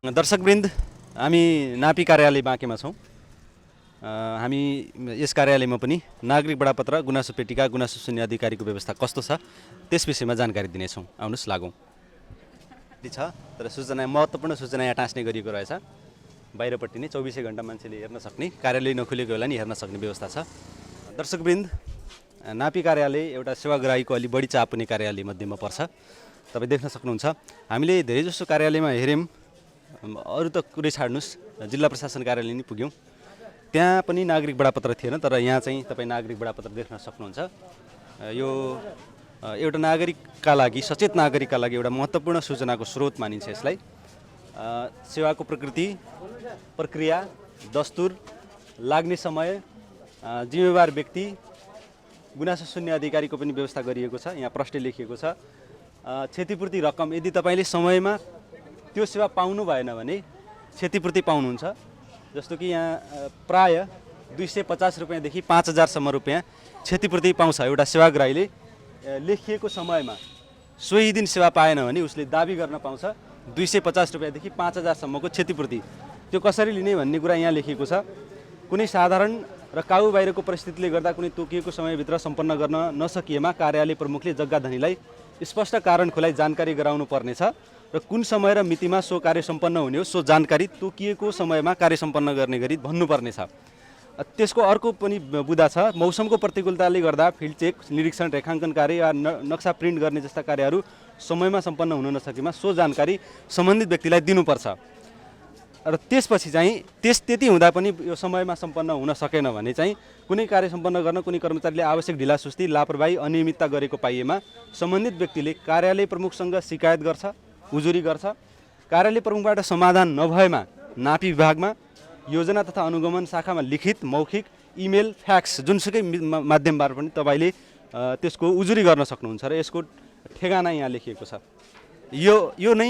दर्शकवृन्द, हामी नापी कार्यालय बाँकेमा छौँ। हामी यस कार्यालयमा पनि नागरिक बडापत्र गुनासो पेटिका गुनासो सुन्ने अधिकारीको व्यवस्था कस्तो छ त्यस विषयमा जानकारी दिनेछौँ। आउनुहोस् लागौँ। छ तर सूचना महत्त्वपूर्ण सूचना यहाँ टाँस्ने गरिएको रहेछ। बाहिरपट्टि नै 24 घण्टा मान्छेले हेर्न सक्ने, कार्यालय नखुलेको बेला नि हेर्न सक्ने व्यवस्था छ। दर्शकवृन्द, नापी कार्यालय एउटा सेवाग्राहीको अलि बढी चाप हुने कार्यालय मध्येमा पर्छ। तपाईँ देख्न सक्नुहुन्छ। हामीले धेरैजसो कार्यालयमा हेऱ्यौँ, अरू त कुरै छाड्नुहोस्, जिल्ला प्रशासन कार्यालय नै पुग्यौँ, त्यहाँ पनि नागरिक बडापत्र थिएन। तर यहाँ चाहिँ तपाईँ नागरिक बडापत्र देख्न सक्नुहुन्छ। यो एउटा नागरिकका लागि, सचेत नागरिकका लागि एउटा महत्त्वपूर्ण सूचनाको स्रोत मानिन्छ यसलाई। सेवाको प्रकृति, प्रक्रिया, दस्तुर, लाग्ने समय, जिम्मेवार व्यक्ति, गुनासो सुन्ने अधिकारीको पनि व्यवस्था गरिएको छ। यहाँ प्रष्टै लेखिएको छ। क्षतिपूर्ति रकम, यदि तपाईँले समयमा त्यो सेवा पाउनु भएन भने क्षतिपूर्ति पाउनुहुन्छ। जस्तो कि यहाँ प्राय 250 रुपियाँदेखि 5000सम्म रुपियाँ क्षतिपूर्ति पाउँछ एउटा सेवाग्राहीले। लेखिएको समयमा सोही दिन सेवा पाएन भने उसले दाबी गर्न पाउँछ 250 रुपियाँदेखि 5000सम्मको क्षतिपूर्ति। त्यो कसरी लिने भन्ने कुरा यहाँ लेखिएको छ। कुनै साधारण र काबु बाहिरको परिस्थितिले गर्दा कुनै तोकिएको समयभित्र सम्पन्न गर्न नसकिएमा कार्यालय प्रमुखले जग्गाधनीलाई स्पष्ट कारण खुलाई जानकारी गराउनु पर्नेछ र कुन समय र मितिमा सो कार्य सम्पन्न हुने हो सो जानकारी तोकिएको समयमा कार्य सम्पन्न गर्ने गरी भन्नुपर्नेछ। त्यसको अर्को पनि बुदा छ। मौसमको प्रतिकूलताले गर्दा फिल्ड चेक, निरीक्षण, रेखाङ्कन कार्य वा नक्सा प्रिन्ट गर्ने जस्ता कार्यहरू समयमा सम्पन्न हुन नसकेमा सो जानकारी सम्बन्धित व्यक्तिलाई दिनुपर्छ। र त्यसपछि चाहिँ त्यति हुँदा पनि यो समयमा सम्पन्न हुन सकेन भने चाहिँ कुनै कार्य सम्पन्न गर्न कुनै कर्मचारीले आवश्यक ढिलासुस्ती, लापरवाही, अनियमितता गरेको पाइएमा सम्बन्धित व्यक्तिले कार्यालय प्रमुखसँग शिकायत गर्छ, उजुरी गर्छ। कार्यालय प्रमुखबाट समाधान नभएमा नापी विभागमा, योजना तथा अनुगमन शाखामा लिखित, मौखिक, इमेल, फ्याक्स जुनसुकै माध्यमबाट पनि तपाईँले त्यसको उजुरी गर्न सक्नुहुन्छ र यसको ठेगाना यहाँ लेखिएको छ। यो नै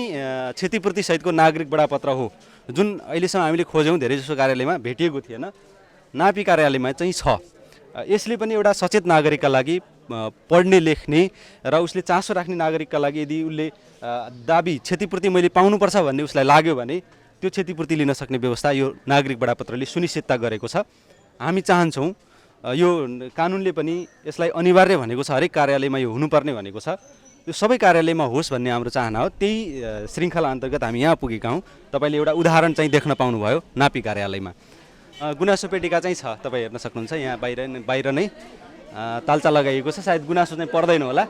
क्षतिपूर्ति सहितको नागरिक बडापत्र हो, जुन अहिलेसम्म हामीले खोज्यौँ धेरैजसो कार्यालयमा भेटिएको थिएन। नापी कार्यालयमा चाहिँ छ। यसले पनि एउटा सचेत नागरिकका लागि, पढ्ने लेख्ने र उसले चासो राख्ने नागरिकका लागि यदि उसले दाबी क्षतिपूर्ति मैले पाउनुपर्छ भन्ने उसलाई लाग्यो भने त्यो क्षतिपूर्ति लिन सक्ने व्यवस्था यो नागरिक बडापत्रले सुनिश्चितता गरेको छ। हामी चाहन्छौँ यो कानुनले पनि यसलाई अनिवार्य भनेको छ, हरेक कार्यालयमा यो हुनुपर्ने भनेको छ। त्यो सबै कार्यालयमा होस् भन्ने हाम्रो चाहना हो। त्यही श्रृङ्खला अन्तर्गत हामी यहाँ पुगेका हौँ। तपाईँले एउटा उदाहरण चाहिँ देख्न पाउनुभयो नापी कार्यालयमा। गुनासो पेटिका चाहिँ छ, तपाईँ हेर्न सक्नुहुन्छ। यहाँ बाहिर नै तालचा लगाइएको छ। सायद गुनासो चाहिँ पर्दैन होला,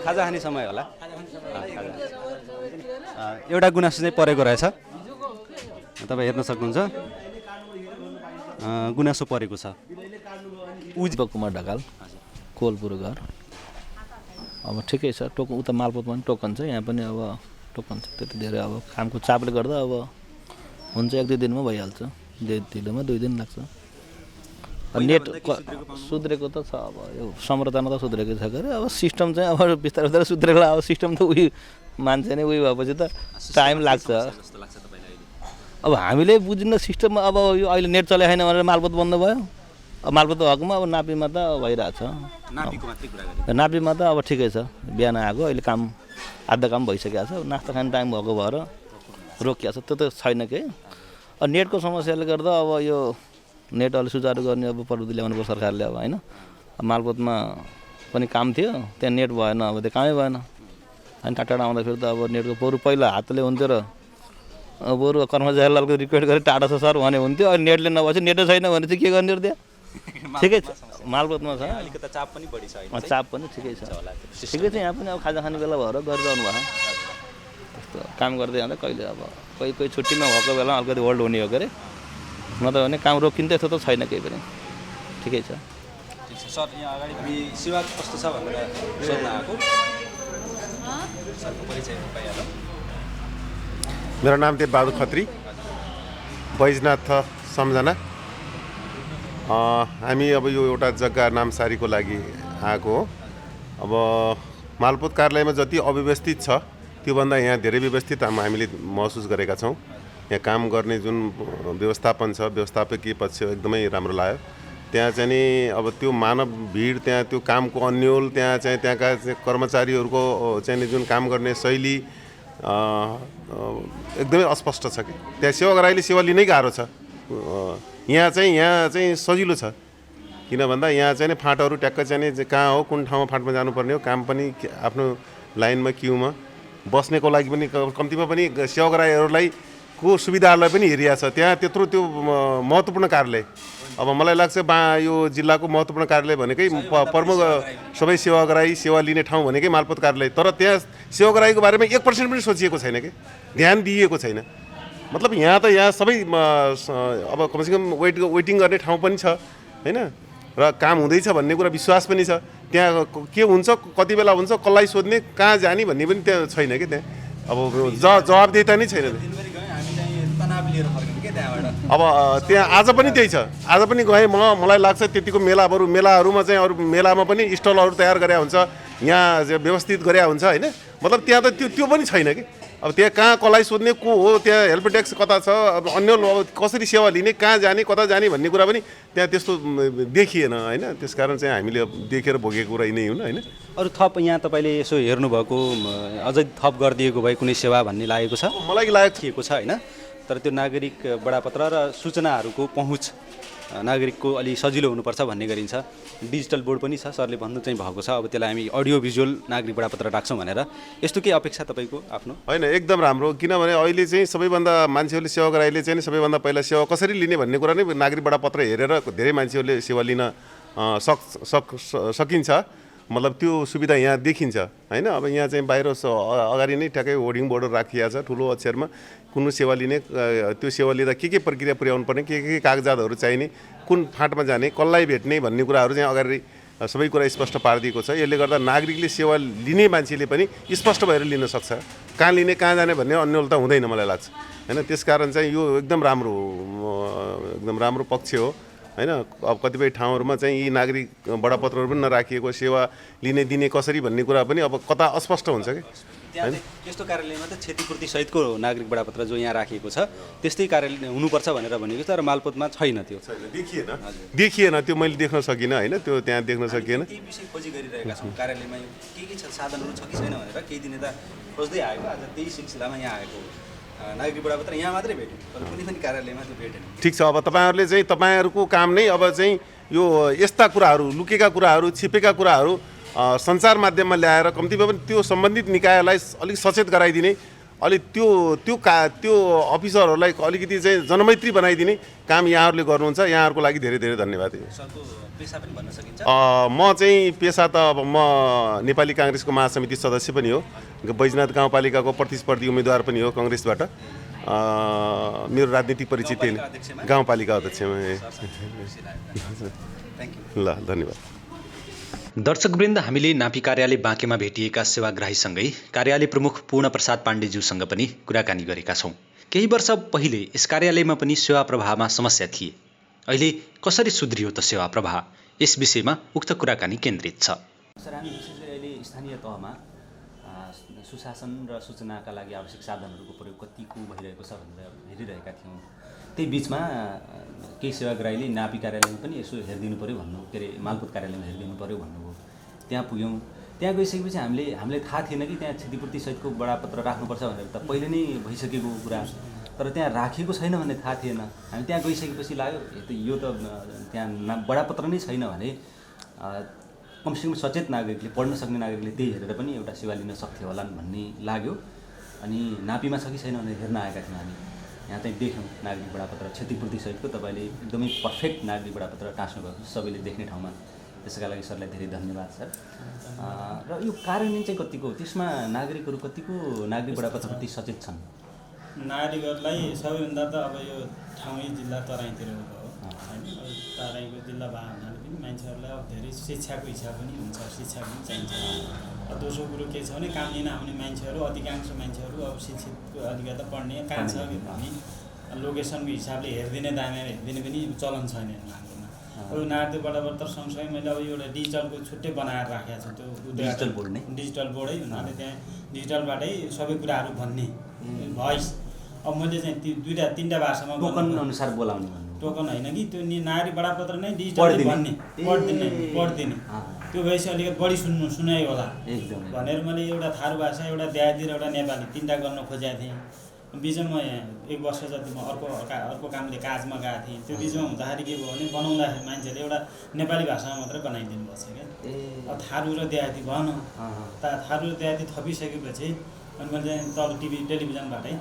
खाजा खाने समय होला। एउटा गुनासो चाहिँ परेको रहेछ, तपाईँ हेर्न सक्नुहुन्छ। गुनासो परेको छ। दीपक कुमार ढकाल, कोलपुर घर। अब ठिकै छ, टोकन उता मालपोतमा पनि टोकन छ, यहाँ पनि अब टोकन छ। त्यति धेरै अब कामको चापले गर्दा अब हुन्छ 1-2 दिनमा भइहाल्छ। ढिलोमा 2 दिन लाग्छ। नेट सुध्रेको त छ, अब यो संरचना त सुध्रेको छ गरे। अब सिस्टम चाहिँ अब बिस्तारै बिस्तारै सुध्रेको। अब सिस्टम त उही मान्छे नै उही भएपछि त टाइम लाग्छ। अब हामीले बुझ्न सिस्टममा अब यो अहिले नेट चलाइ छैन भनेर मालपोत बन्द भयो। अब मालपोत हकमा अब नापीमा त भइरहेछ। नापीमा त अब ठिकै छ, बिहान आएको, अहिले काम आधा काम भइसकेको छ। नास्ता खाने टाइम भएको भएर रोकिएको छ, त्यो त छैन केही। अब नेटको समस्याले गर्दा अब यो नेट अलि सुचारू गर्ने अब प्रविधि ल्याउनु पर्छ सरकारले। अब होइन, मालपोतमा पनि काम थियो, त्यहाँ नेट भएन, अब त्यो कामै भएन। अनि टाढा आउँदाखेरि त अब नेटको बरु पहिला हातले हुन्थ्यो र बरु कर्मचारीलाई रिक्वेस्ट गरेर टाढा छ सर भने हुन्थ्यो। अहिले नेटले नभएपछि नेटै छैन भने चाहिँ के गर्ने त्यहाँ? ठिकै छ, मालपोतमा छ, अलिकति चाप पनि बढी छ। चाप पनि ठिकै छ, ठिकै छ। यहाँ पनि अब खाजा खाने बेला भएर गरिरहनु भएको त्यस्तो काम गर्दै जाँदा कहिले अब कोही छुट्टीमा भएको बेला अलिकति होल्ड हुने हो के अरे, नत्र भने काम रोकिन्छ। यस्तो त छैन केही पनि, ठिकै छ। सर, यहाँ अगाडि हामी सेवा कस्तो छ भनेर सोध्न आएको। सरको परिचय पाइहाल्यो। मेरो नाम देवबहादुर खत्री, बैजनाथ सम्झना। हामी अब यो एउटा जग्गा नामसारीको लागि आएको हो। अब मालपोत कार्यालयमा जति अव्यवस्थित छ त्योभन्दा यहाँ धेरै व्यवस्थित हामीले महसुस गरेका छौँ। यहाँ काम गर्ने जुन व्यवस्थापन छ, व्यवस्थापकीय पक्ष एकदमै राम्रो लाग्यो। त्यहाँ चाहिँ नि अब त्यो मानव भिड, त्यहाँ त्यो कामको अन्योल, त्यहाँ चाहिँ त्यहाँका कर्मचारीहरूको चाहिँ नि जुन काम गर्ने शैली, एकदमै अस्पष्ट छ कि त्यहाँ सेवक राईले सेवा लिनै गाह्रो छ। यहाँ चाहिँ सजिलो छ, किन भन्दा यहाँ चाहिँ फाँटहरू ट्याक्क चाहिँ कहाँ हो, कुन ठाउँमा फाँटमा जानुपर्ने हो, काम पनि आफ्नो लाइनमा क्युमा बस्नेको लागि पनि कम्तीमा पनि सेवक राईहरूलाई को सुविधाहरूलाई पनि हेरिया छ। त्यहाँ त्यत्रो त्यो महत्त्वपूर्ण कार्यालय, अब मलाई लाग्छ यो जिल्लाको महत्त्वपूर्ण कार्यालय भनेकै प्रमुख सबै सेवक राई सेवा लिने ठाउँ भनेकै मालपोत कार्यालय। तर त्यहाँ सेवक राईको बारेमा 1% पनि सोचिएको छैन कि, ध्यान दिइएको छैन। मतलब यहाँ त यहाँ सबै अब कमसेकम वेटिङ गर्ने ठाउँ पनि छ होइन, र काम हुँदैछ भन्ने कुरा विश्वास पनि छ। त्यहाँ के हुन्छ, कति बेला हुन्छ, कसलाई सोध्ने, कहाँ जाने भन्ने पनि त्यहाँ छैन कि। त्यहाँ अब जवाबदेहिता नै छैन। अब त्यहाँ आज पनि त्यही छ, आज पनि गएँ मलाई लाग्छ त्यतिको मेलाहरूमा चाहिँ अरू मेलामा पनि स्टलहरू तयार गरे हुन्छ, यहाँ व्यवस्थित गरे हुन्छ होइन। मतलब त्यहाँ त त्यो पनि छैन कि। अब त्यहाँ कहाँ कसलाई सोध्ने, को हो, त्यहाँ हेल्प डेस्क कता छ, अब अन्य कसरी सेवा लिने, कहाँ जाने, कता जाने भन्ने कुरा पनि त्यहाँ त्यस्तो देखिएन होइन। त्यस कारण चाहिँ हामीले देखेर भोगेको कुरा यिनै हुन् होइन। अरू थप यहाँ तपाईँले यसो हेर्नुभएको अझै थप गरिदिएको भए कुनै सेवा भन्ने लागेको छ? मलाई लागेको थिएको छ होइन, तर त्यो नागरिक बडापत्र र सूचनाहरूको पहुँच नागरिकको अलि सजिलो हुनुपर्छ भन्ने गरिन्छ। डिजिटल बोर्ड पनि छ, सरले भन्नु चाहिँ भएको छ, अब त्यसलाई हामी अडियो भिजुअल नागरिक बडापत्र राख्छौँ भनेर। यस्तो के अपेक्षा तपाईँको आफ्नो? होइन, एकदम राम्रो। किनभने अहिले चाहिँ सबैभन्दा मान्छेहरूले सेवक राईले चाहिँ सबैभन्दा पहिला सेवा कसरी लिने भन्ने कुरा नै नागरिक बडापत्र हेरेर धेरै मान्छेहरूले सेवा लिन सकिन्छ। मतलब त्यो सुविधा यहाँ देखिन्छ होइन। अब यहाँ चाहिँ बाहिर अगाडि नै ठ्याक्कै होर्डिङ बोर्डहरू राखिएको छ ठुलो अक्षरमा, कुन सेवा लिने, त्यो सेवा लिँदा के प्रक्रिया पुर्याउनु पर्ने, के कागजातहरू चाहिने, कुन फाँटमा जाने, कसलाई भेट्ने भन्ने कुराहरू चाहिँ अगाडि सबै कुरा स्पष्ट पारिदिएको छ। यसले गर्दा नागरिकले सेवा लिने मान्छेले पनि स्पष्ट भएर लिन सक्छ, कहाँ लिने, कहाँ जाने भन्ने अन्यलता हुँदैन मलाई लाग्छ होइन। त्यसकारण चाहिँ यो एकदम राम्रो पक्ष हो होइन। अब कतिपय ठाउँहरूमा चाहिँ यी नागरिक बडापत्रहरू पनि नराखिएको, सेवा लिने दिने कसरी भन्ने कुरा पनि अब कता अस्पष्ट हुन्छ कि होइन। यस्तो कार्यालयमा त क्षतिपूर्ति सहितको नागरिक बडापत्र जो यहाँ राखिएको छ त्यस्तै कार्यालय हुनुपर्छ भनेर भनेको छ, र मालपोतमा छैन, त्यो देखिएन, त्यो मैले देख्न सकिनँ होइन। त्यो त्यहाँ देख्न सकिएन। केही विषय खोजी गरिरहेका छौँ कार्यालयमा के छ, साधनहरू छ कि छैन भनेर केही दिने त खोज्दै आएको। आज त्यही सिलसिलामा यहाँ आएको नागरिक बडापत्र यहाँ मात्रै भेट्यो, तर कुनै पनि कार्यालयमा त्यो भेटेन। ठिक छ, अब तपाईँहरूले चाहिँ तपाईँहरूको काम नै अब चाहिँ यो यस्ता कुराहरू, लुकेका कुराहरू, छिपेका कुराहरू सञ्चार माध्यममा ल्याएर कम्तीमा पनि त्यो सम्बन्धित निकायलाई अलिक सचेत गराइदिने, अलिक त्यो अफिसरहरूलाई अलिकति चाहिँ जनमैत्री बनाइदिने काम यहाँहरूले गर्नुहुन्छ। यहाँहरूको लागि धेरै धेरै धन्यवाद। सरको पेसा पनि भन्न सकिन्छ? म चाहिँ पेसा त अब म नेपाली काङ्ग्रेसको महासमिति सदस्य पनि हो, बैजनाथ गाउँपालिकाको प्रतिस्पर्धी उम्मेदवार पनि हो काङ्ग्रेसबाट। मेरो राजनीतिक परिचय त्यही गाउँपालिका अध्यक्षमा। ल धन्यवाद। दर्शकवृन्द, हामीले नापी कार्यालय बाँकेमा भेटिएका सेवाग्राहीसँगै कार्यालय प्रमुख पूर्णप्रसाद पाण्डेज्यूसँग पनि कुराकानी गरेका छौँ। केही वर्ष पहिले यस कार्यालयमा पनि सेवा प्रवाहमा समस्या थिए। अहिले कसरी सुध्रियो त सेवा प्रवाह, यस विषयमा उक्त कुराकानी केन्द्रित छ। सर, हामी विशेष गरी अहिले स्थानीय तहमा सुशासन र सूचनाका लागि आवश्यक साधनहरूको प्रयोग कतिको भइरहेको छ भनेर हेरिरहेका थियौँ। त्यही बिचमा केही सेवाग्राहीले नापी कार्यालयमा पनि यसो हेरिदिनु पऱ्यो भन्नु, के अरे मालपोत कार्यालयमा हेरिदिनु पऱ्यो भन्नुभयो। त्यहाँ पुग्यौँ, त्यहाँ गइसकेपछि हामीलाई थाहा थिएन कि त्यहाँ क्षतिपूर्ति सहितको बडापत्र राख्नुपर्छ भनेर त पहिले नै भइसकेको कुरा, तर त्यहाँ राखिएको छैन भन्ने थाहा थिएन। हामी त्यहाँ गइसकेपछि लाग्यो यो त त्यहाँ बडापत्र नै छैन भने कमसेकम सचेत नागरिकले, पढ्न सक्ने नागरिकले त्यही हेरेर पनि एउटा सेवा लिन सक्थ्यो होला भन्ने लाग्यो। अनि नापीमा छ कि छैन भनेर हेर्न आएका थियौँ हामी। यहाँ चाहिँ देख्यौँ नागरिक बडापत्र क्षतिपूर्ति सहितको तपाईँले एकदमै पर्फेक्ट नागरिक बडापत्र टाँच्नुभएको सबैले देख्ने ठाउँमा। त्यसका लागि सरलाई धेरै धन्यवाद सर। र यो कार्यान्वयन चाहिँ कतिको, त्यसमा नागरिकहरू कतिको नागरिक बडापत्रप्रति सचेत छन्? नागरिकहरूलाई सबैभन्दा त अब यो ठाउँै जिल्ला तराईतिर हो होइन। तराईको जिल्ला भए हुनाले पनि मान्छेहरूलाई अब धेरै शिक्षाको इच्छा पनि हुन्छ, शिक्षा पनि चाहिन्छ। दोस्रो कुरो के छ भने काम लिन आउने मान्छेहरू, अधिकांश मान्छेहरू अब शिक्षितको अलिकता पढ्ने कहाँ छ भने लोकेसनको हिसाबले हेरिदिने दामेर हेरिदिने पनि चलन छैन हाम्रोमा। अब नागरिक बडापत्र सँगसँगै मैले अब एउटा डिजिटलको छुट्टै बनाएर राखेको छु। त्यो डिजिटल बोर्डै हुनाले त्यहाँ डिजिटलबाटै सबै कुराहरू भन्ने भोइस। अब मैले चाहिँ दुईवटा तिनवटा भाषामा टोकन अनुसार बोलाउने, टोकन होइन कि त्यो नागरिक बडापत्र नै डिजिटल भन्ने, पढिदिने त्यो भएपछि अलिकति बढी सुनाइ होला एकदमै भनेर मैले एउटा थारू भाषा एउटा देहाती र एउटा नेपाली तिनवटा गर्न खोजेको थिएँ। बिचमा म 1 वर्ष जति म अर्को कामले काजमा गएको थिएँ। त्यो बिचमा हुँदाखेरि के भयो भने बनाउँदाखेरि मान्छेले एउटा नेपाली भाषामा मात्रै बनाइदिनु भएको छ क्या। अब थारू र देहाती भएन। थारू र देहाती थपिसकेपछि अनि मैले तल टेलिभिजनबाटै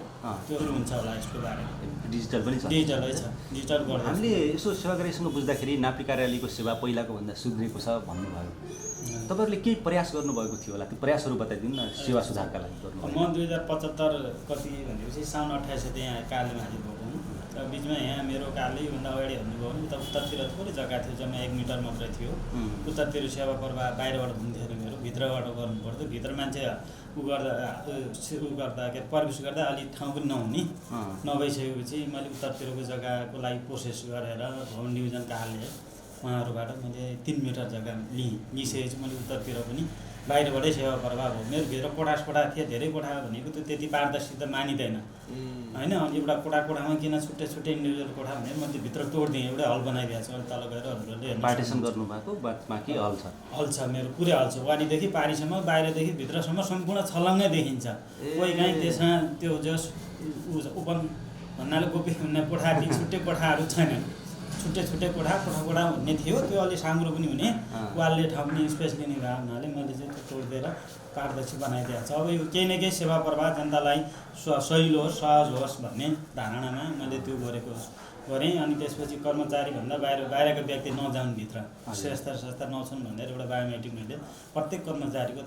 त्यो हुन्छ होला यसको बारेमा। डिजिटल पनि छ, डिजिटलै छ, डिजिटल गर्दा हामीले यसो सेवाग्राहीसँग बुझ्दाखेरि नापी कार्यालयको सेवा पहिलाको भन्दा सुध्रेको छ भन्नुभयो। तपाईँहरूले केही प्रयास गर्नुभएको थियो होला, त्यो प्रयासहरू बताइदिनु न सेवा सुधारका लागि गर्नु। म 2075 कति भनेपछि साउन 28 गते यहाँ कार्यालयमा हाजिर भएको हुँ र बिचमा यहाँ मेरो कार्यालय योभन्दा अगाडि भन्नुभयो भने उता उत्तरतिर थोरै जग्गा थियो, जम्मा 1 मिटर मात्रै थियो। उत्तरतिर सेवा प्रवाह बाहिरबाट हुन्थ्यो अरे मेरो, भित्रबाट गर्नु पर्थ्यो। भित्र मान्छे गर्दा के प्रवेश गर्दा अलिक ठाउँ पनि नहुने नभइसकेपछि मैले उत्तरतिरको जग्गाको लागि प्रोसेस गरेर भवन डिभिजन कार्यालय उहाँहरूबाट मैले 3 मिटर जग्गा लिइसकेपछि मैले उत्तरतिर पनि बाहिरबाटै सेवा प्रवाह भयो। मेरो भित्र कोठा थिए, धेरै कोठा भनेको त्यो त्यति पारदर्शिता मानिँदैन होइन। एउटा कोठामा किन छुट्टै इन्डिभिजुअल कोठा भनेर मैले भित्र तोडिदिएँ, एउटै हल बनाइदिएको छु। अनि तल गएर हजुरहरूले पार्टिसन गर्नुभएको बाँकी हल छ? हल छ, मेरो पुरै हल छ। वानीदेखि पारीसम्म, बाहिरदेखि भित्रसम्म सम्पूर्ण छलङ्गै देखिन्छ। कोही काहीँ त्यसमा त्यो जस ओपन भन्नाले गोपी भन्ने कोठा छुट्टै कोठाहरू छैनन्। छुट्टै कोठा हुने थियो, त्यो अलिक साँग्रो पनि हुने, वालले ठाउँने स्पेस लिने भए हुनाले मैले चाहिँ त्यो तोडिदिएर पारदर्शी बनाइदिएको छ। अब यो केही न केही सेवा प्रवाह जनतालाई सजिलो होस्, सहज होस् भन्ने धारणामा मैले त्यो गरेँ। अनि त्यसपछि कर्मचारीभन्दा बाहिरका व्यक्ति नजाउन् भित्र, संस्था नछुन् भनेर एउटा बायोमेट्रिक मैले प्रत्येक कर्मचारीको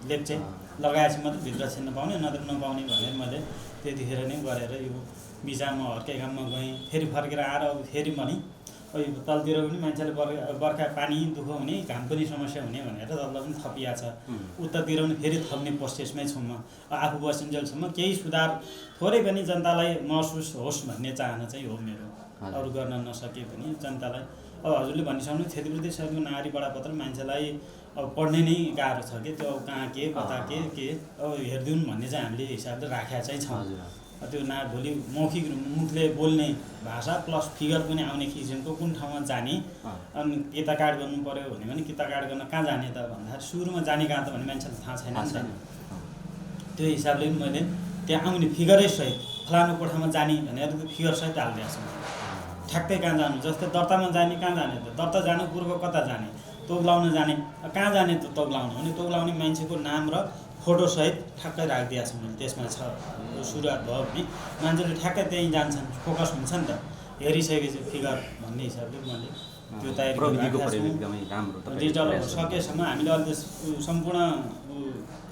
लेख चाहिँ लगाएपछि मात्रै भित्र छिर्न पाउने, नत्र नपाउने भनेर मैले त्यतिखेर नै गरेर यो बिचामा हर्के काममा गएँ। फेरि फर्केर आएर अब फेरि पनि अब तलतिर पनि मान्छेले बर्खा पानी दुःख हुने, घाम पनि समस्या हुने भनेर तल पनि थपिया छ। उत्तरतिर पनि फेरि थप्ने प्रोसेसमै छु म। आफू बसिन्जेलसम्म केही सुधार थोरै पनि जनतालाई महसुस होस् भन्ने चाहना चाहिँ हो मेरो। अरू गर्न नसके पनि जनतालाई अब हजुरले भनिसक्नु क्षतिपूर्ति सहितको नागरी बडापत्र मान्छेलाई अब पढ्ने नै गाह्रो छ कि, त्यो कहाँ के कता के अब हेरिदिउन् भन्ने चाहिँ हामीले हिसाबले राखेका चाहिँ छौँ। त्यो भोलि मौखिक मुखले बोल्ने भाषा प्लस फिगर पनि आउने किसिमको कुन ठाउँमा जाने, अनि किता कार्ड गर्नु पऱ्यो भने पनि किता कार्ड गर्न कहाँ जाने त भन्दाखेरि सुरुमा जाने कहाँ त भन्ने मान्छेलाई थाहा छैन नि त। त्यो हिसाबले पनि मैले त्यहाँ आउने फिगरै सहित फलानु कोठामा जाने भनेर त्यो फिगर सहित हालिदिएको छु। ठ्याक्कै कहाँ जानु, जस्तै दर्तामा जाने कहाँ जाने त, दर्ता जानु पूर्व कता जाने, तोग्लाउन जाने कहाँ जाने त तोग्लाउनु, अनि तोग्लाउने मान्छेको नाम र फोटोसहित ठ्याक्कै राखिदिएको छु मैले। त्यसमा छ सुरुवात भयो भने मान्छेले ठ्याक्कै त्यहीँ जान्छन्, फोकस हुन्छ नि त। हेरिसकेपछि फिगर भन्ने हिसाबले मैले त्यो तयारी गरिराखेको छु। डिजिटल सकेसम्म हामीले अहिले सम्पूर्ण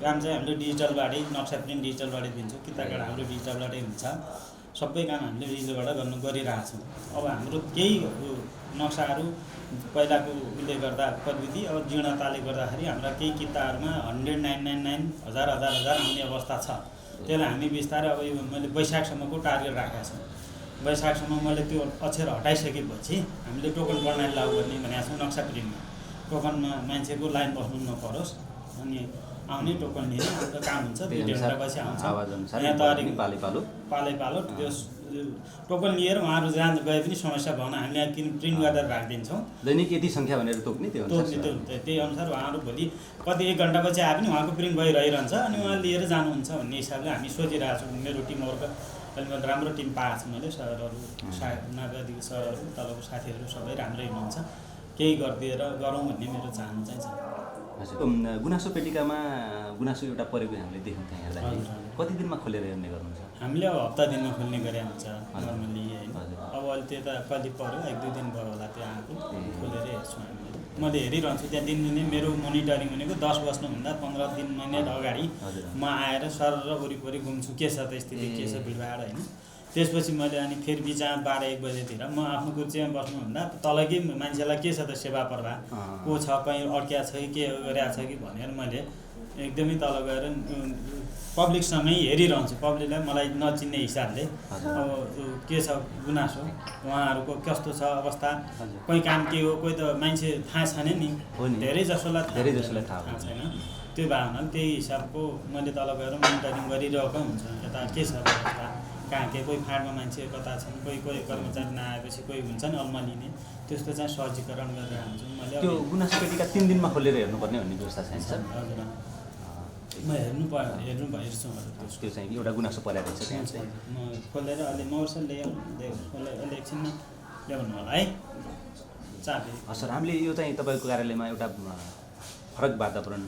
काम चाहिँ हामीले डिजिटलबाटै, नक्सा प्रिन्ट डिजिटलबाटै दिन्छौँ, किता कार्ड हाम्रो डिजिटलबाटै हुन्छ। सबै काम हामीले डिजिटलबाट गरिरहेको छौँ। अब हाम्रो केही नक्साहरू पहिलाको उसले गर्दा प्रविधि अब जीर्णताले गर्दाखेरि हाम्रा केही किताहरूमा 100,999 हजार आउने अवस्था छ। त्यसलाई हामी बिस्तारै अब यो मैले वैशाखसम्मको टार्गेट राखेको छु। वैशाखसम्म मैले त्यो अक्षर हटाइसकेपछि हामीले टोकन प्रणाली लागू गर्ने भनेको छौँ। नक्सा प्रिन्टमा टोकनमा मान्छेको लाइन बस्नु नपरोस्, अनि आउने टोकन लिने हाम्रो काम हुन्छ। 2 घन्टापछि आउँछ यहाँ तयारी पालो त्यो टोकन लिएर उहाँहरू जहाँ गए पनि समस्या भएन, हामीले यहाँ किन प्रिन्ट गरेर राखिदिन्छौँ। दैनिक यति सङ्ख्या भनेर तोक्ने त्यही अनुसार उहाँहरू भोलि कति 1 घन्टापछि आए पनि उहाँको प्रिन्ट भइरहन्छ, अनि उहाँ लिएर जानुहुन्छ भन्ने हिसाबले हामी सोचिरहेको छौँ। मेरो टिमवर्क अहिले राम्रो टिम पाएको छु मैले। सरहरू नागरिक सरहरू तलको साथीहरू सबै राम्रै हुनुहुन्छ, केही गरिदिएर गरौँ भन्ने मेरो चाहना चाहिँ छ। गुनासो पेटिकामा गुनासो एउटा परेको हामीले देख्यौँ त्यहाँ हेर्दाखेरि कति दिनमा खोलेर हेर्ने गर्नुहुन्छ? हामीले अब हप्ता दिनमा खोल्ने गरे हुन्छ नर्मली होइन। अब अहिले त्यो त कति पऱ्यो, 1-2 दिन भयो होला त्यो आएको, खोलेर हेर्छु हामीले। मैले हेरिरहन्छु त्यहाँ दिनदिनै मेरो मोनिटरिङ भनेको 10 बज्नुभन्दा 15 मिनेट अगाडि म आएर सर र वरिपरि घुम्छु, के छ त स्थिति, के छ भिडभाड होइन। त्यसपछि मैले अनि फेरि बिचमा 12-1 बजेतिर म आफ्नो कुर्सीमा बस्नुभन्दा तलकै मान्छेलाई के छ त सेवा प्रवाह को छ, कहीँ अड्किया छ कि के गरिरहेको छ कि भनेर मैले एकदमै तल गएर पब्लिकसँगै हेरिरहन्छु। पब्लिकलाई मलाई नचिन्ने हिसाबले अब के छ गुनासो, उहाँहरूको कस्तो छ अवस्था, कोही काम के हो, कोही त मान्छे थाहा छैन नि, धेरै जसोलाई थाहा छैन। त्यो भए हुनाले त्यही हिसाबको मैले तल गएर मोनिटरिङ गरिरहेको हुन्छ। यता के छ अवस्था, कहाँ के कोही फाँडमा मान्छे कता छन्, कोही कर्मचारी नआएपछि कोही हुन्छ नि अल्मा लिने, त्यस्तो चाहिँ सहजीकरण गरेर हाल्छौँ। मैले त्यो गुनासो पेटिका 3 दिनमा खोलेर हेर्नुपर्ने भन्ने व्यवस्था छैन सर? हजुर म हेर्छु हजुर त्यो चाहिँ एउटा गुनासो परेको रहेछ त्यहाँ चाहिँ। म खोलेर अहिले मौर्सल खोलेर अहिले एकछिनमा ल्याउनु होला है चाबी। सर हामीले यो चाहिँ तपाईँको कार्यालयमा एउटा फरक वातावरण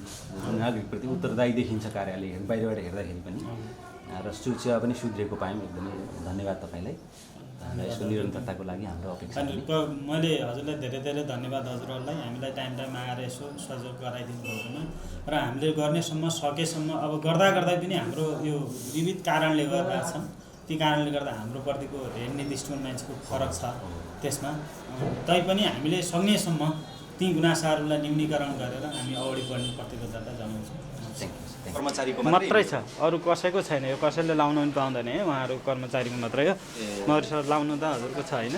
जुन नागरिकप्रति उत्तरदायी देखिन्छ कार्यालय बाहिरबाट हेर्दाखेरि पनि, र सेवा पनि सुध्रिएको पायौँ। एकदमै धन्यवाद तपाईँलाई। यसको निरन्तरताको लागि हाम्रो अपेक्षा। मैले हजुरलाई धेरै धेरै धन्यवाद हजुरहरूलाई, हामीलाई टाइम आएर यसो सहयोग गराइदिनु भएकोमा, र हामीले गर्नेसम्म सकेसम्म अब गर्दा पनि हाम्रो यो विविध कारणले गर्दा छन्, ती कारणले गर्दा हाम्रो प्रतिको हेर्ने दृष्टिकोण मान्छेको फरक छ त्यसमा। तैपनि हामीले सक्नेसम्म ती गुनासाहरूलाई न्यूनीकरण गरेर हामी अगाडि बढ्ने प्रतिबद्धता जनाउँछौँ। कर्मचारीको मात्रै छ, अरू कसैको छैन। यो कसैले लाउन पनि पाउँदैन है, उहाँहरू कर्मचारीको मात्रै हो। मरिसर लाउनु त हजुरको छ होइन।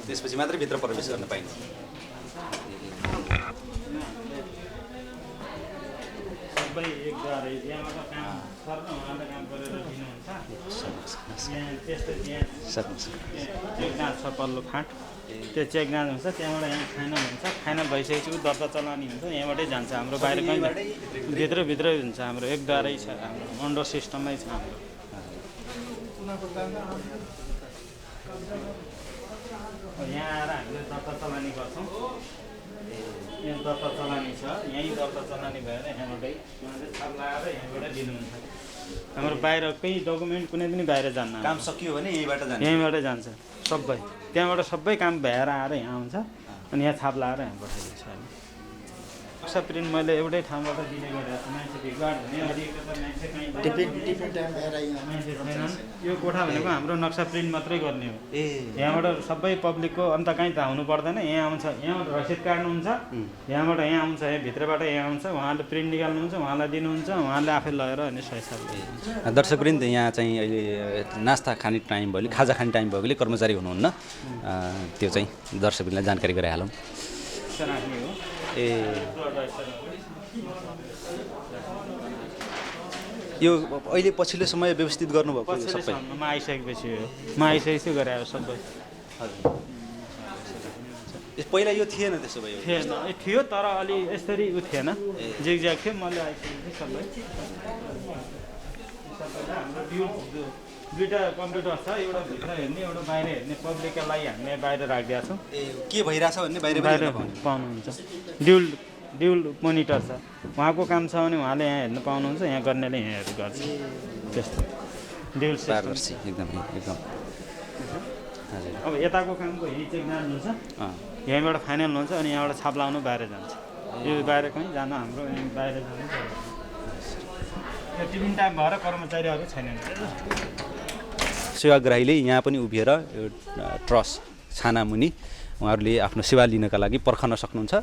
त्यसपछि मात्रै भित्र प्रवेश गर्न पाइन्छ। सबै एकद्वारै यहाँबाट काम सर्न उहाँले काम गरेर दिनुहुन्छ। यहाँ त्यस्तै त्यहाँ चेक गाँच छ पल्लो फाँट, त्यो चेक गाँच हुन्छ, त्यहाँबाट यहाँ फाइनल हुन्छ। फाइनल भइसकेपछि ऊ दर्ता चलानी हुन्छ, यहाँबाटै जान्छ हाम्रो। बाहिर कहीँ भित्रै हुन्छ हाम्रो, एकद्वारै छ हाम्रो, अन्डर सिस्टममै छ हाम्रो। यहाँ आएर हामीले दर्ता चलानी गर्छौँ। यहाँ दर्ता चलानी छ, यहीँ दर्ता चलानी भएर यहाँबाटै उहाँले छाप लगाएर यहाँबाट दिनुहुन्छ। हाम्रो बाहिर केही डकुमेन्ट कुनै पनि बाहिर जान्न, काम सकियो भने यहीँबाटै जान्छ सबै। त्यहाँबाट सबै काम भएर आएर यहाँ आउँछ, अनि यहाँ छाप लगाएर यहाँ पठाइदिन्छ। नक्सा प्रिन्ट मैले एउटै ठाउँबाट दिने गरेको छु। मान्छे भिडभाड हुने मान्छे छैनन्। यो कोठा भनेको हाम्रो नक्सा प्रिन्ट मात्रै गर्ने हो। यहाँबाट सबै पब्लिकको अन्त कहीँ धाउनु पर्दैन। यहाँ आउँछ, यहाँबाट रसिद काट्नुहुन्छ, यहाँबाट यहाँ आउँछ, यहाँ भित्रबाट यहाँ आउँछ, उहाँले प्रिन्ट निकाल्नुहुन्छ, उहाँलाई दिनुहुन्छ, उहाँले आफै लगेर अनि सही हिसाबले। दर्शकवृन्द, यहाँ चाहिँ अहिले नास्ता खाने टाइम भयो, खाजा खाने टाइम भएकोले कर्मचारी हुनुहुन्न, त्यो चाहिँ दर्शकवृन्दलाई जानकारी गराइहालौँ। यो अहिले पछिल्लो समय व्यवस्थित गर्नुभएको सबै? म आइसकेपछि म आइसकेपछि गरायो सबै। पहिला यो थिएन, त्यसो भए थियो तर अलि यसरी उ थिएन, जिगज्याग थियो। मैले आइसकेपछि सबै हाम्रो दुईवटा कम्प्युटर छ, एउटा भित्र हेर्ने एउटा बाहिर हेर्ने। पब्लिकका लागि हामीले बाहिर राखिदिएको छौँ। के भइरहेछ भन्ने बाहिर पाउनुहुन्छ। ड्युल मोनिटर छ, उहाँको काम छ भने उहाँले यहाँ हेर्न पाउनुहुन्छ, यहाँ गर्नेले यहाँ गर्छ। त्यस्तो ड्युल पारदर्शी एकदम। अब यताको कामको यही चेक गाँच हुन्छ, यहीँबाट फाइनल हुन्छ, अनि यहाँबाट छाप लाउनु बाहिर जान्छ। यो बाहिर कहीँ जान हाम्रो बाहिर जानु टिफिन टाइम भएर कर्मचारीहरू छैनन्। सेवाग्राहीले यहाँ पनि उभिएर यो ट्रस छानामुनि उहाँहरूले आफ्नो सेवा लिनका लागि पर्खन सक्नुहुन्छ।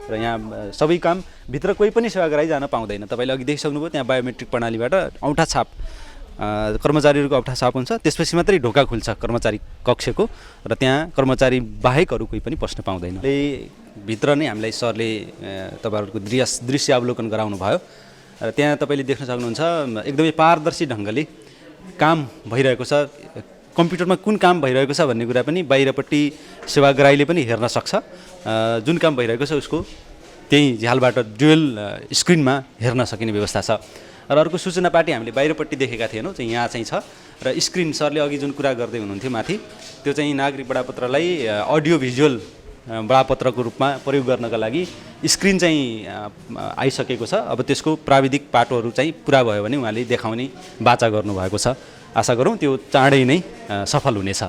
र यहाँ सबै काम भित्र कोही पनि सेवाग्राही जान पाउँदैन। तपाईँले अघि देखिसक्नुभयो, त्यहाँ बायोमेट्रिक प्रणालीबाट औँठा छाप, कर्मचारीहरूको औँठा छाप हुन्छ, त्यसपछि मात्रै ढोका खुल्छ कर्मचारी कक्षको, र त्यहाँ कर्मचारी बाहेक अरू कोही पनि पस्न पाउँदैन। भित्र नै हामीलाई सरले तपाईँहरूको दृश्य अवलोकन गराउनु भयो, र त्यहाँ तपाईँले देख्न सक्नुहुन्छ एकदमै पारदर्शी ढङ्गले काम भइरहेको छ। कम्प्युटरमा कुन काम भइरहेको छ भन्ने कुरा पनि बाहिरपट्टि सेवाग्राहीले पनि हेर्न सक्छ। जुन काम भइरहेको छ उसको त्यही झ्यालबाट ड्युअल स्क्रिनमा हेर्न सकिने व्यवस्था छ। र अर्को सूचना पार्टी हामीले बाहिरपट्टि देखेका थिएनौँ, चाहिँ यहाँ चाहिँ छ। र स्क्रिन सरले अघि जुन कुरा गर्दै हुनुहुन्थ्यो माथि, त्यो चाहिँ नागरिक बडापत्रलाई अडियो भिजुअल बडापत्रको रूपमा प्रयोग गर्नका लागि स्क्रिन चाहिँ आइसकेको छ। अब त्यसको प्राविधिक पाटोहरू चाहिँ पुरा भयो भने उहाँले देखाउने वाचा गर्नुभएको छ। आशा गरौँ त्यो चाँडै नै सफल हुनेछ।